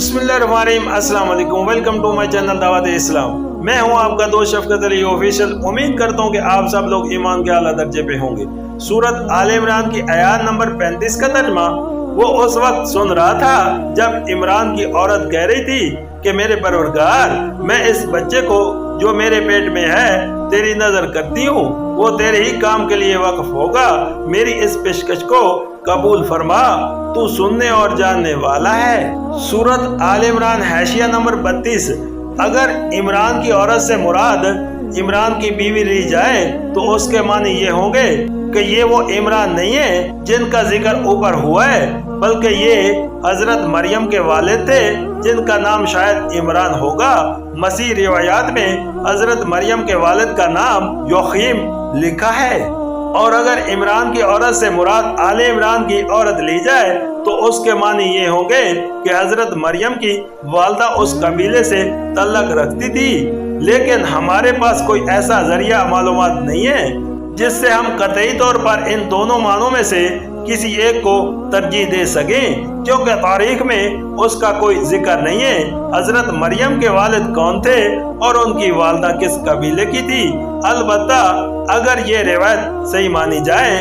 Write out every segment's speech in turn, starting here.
बिस्मिल्लाहिर्रहमानिर्रहीम, अस्सलाम वालेकुम। वेलकम टू माय चैनल दावत इस्लाम। मैं हूं आपका दोस्त शफकत अली ऑफिशियल। उम्मीद करता हूं कि आप सब लोग ईमान के आला दर्जे पे होंगे। सूरत आल इमरान की आयत नंबर 35 का तर्जुमा वो उस वक्त सुन रहा था जब इमरान की औरत कह रही थी कि मेरे परवरदिगार, मैं इस बच्चे को जो मेरे पेट में है तेरी नजर करती हूँ, वो तेरे ही काम के लिए वक्फ होगा। मेरी इस पेशकश को कबूल फरमा, तू सुनने और जानने वाला है। सूरत आल इमरान हाशिया नंबर 32। अगर इमरान की औरत से मुराद इमरान की बीवी ली जाए तो उसके मानी ये होंगे कि ये वो इमरान नहीं है जिनका जिक्र ऊपर हुआ है, बल्कि ये हजरत मरियम के वालिद थे जिनका नाम शायद इमरान होगा। मसीह रिवायात में हजरत मरियम के वालिद का नाम योखीम लिखा है। और अगर इमरान की औरत से मुराद आले इमरान की औरत ली जाए तो उसके मानी ये होंगे कि हजरत मरियम की वालदा उस कबीले से तल्लक रखती थी, लेकिन हमारे पास कोई ऐसा जरिया मालूमात नहीं है जिससे हम कतई तौर पर इन दोनों मानों में से किसी एक को तरजीह दे सकें, क्योंकि तारीख में उसका कोई जिक्र नहीं है। हजरत मरियम के वालिद कौन थे और उनकी वालदा किस कबीले की थी। अलबत्ता अगर ये रिवायत सही मानी जाए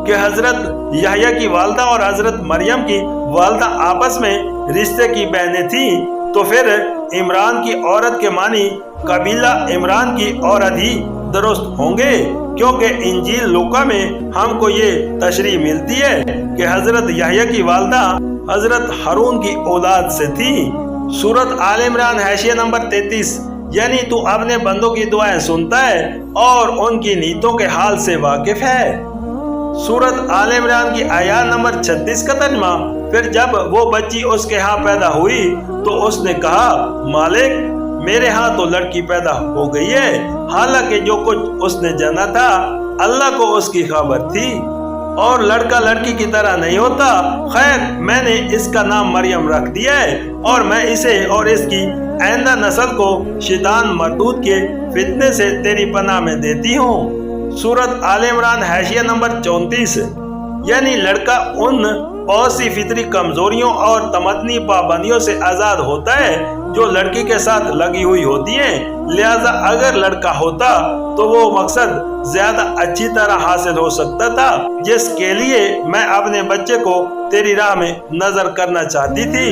कि हजरत यहया की वालदा और हजरत मरियम की वालदा आपस में रिश्ते की बहनें थी, तो फिर इमरान की औरत के मानी कबीला इमरान की औरत ही दुरुस्त होंगे, क्योंकि इंजील लूका में हमको ये तशरीह मिलती है कि हजरत यहया की वालदा हजरत हारून की औलाद से थी। सूरत आल इमरान हाशिया नंबर 33। यानी तू अपने बंदों की दुआएं सुनता है और उनकी नीयतों के हाल से वाकिफ है। सूरत आल इमरान की आयत नंबर 36 का तर्जुमा, फिर जब वो बच्ची उसके यहाँ पैदा हुई तो उसने कहा, मालिक मेरे यहाँ तो लड़की पैदा हो गई है, हालांकि जो कुछ उसने जाना था अल्लाह को उसकी खबर थी और लड़का लड़की की तरह नहीं होता। खैर, मैंने इसका नाम मरियम रख दिया है और मैं इसे और इसकी आइंदा नस्ल को शैतान मरदूद के फितने से तेरी पनाह में देती हूँ। सूरत आल इमरान हाशिया नंबर 34। यानी लड़का उन बहुत सी फितरी कमजोरियों और तमदनी पाबंदियों से आजाद होता है जो लड़की के साथ लगी हुई होती हैं। लिहाजा अगर लड़का होता तो वो मकसद ज्यादा अच्छी तरह हासिल हो सकता था जिसके लिए मैं अपने बच्चे को तेरी राह में नजर करना चाहती थी।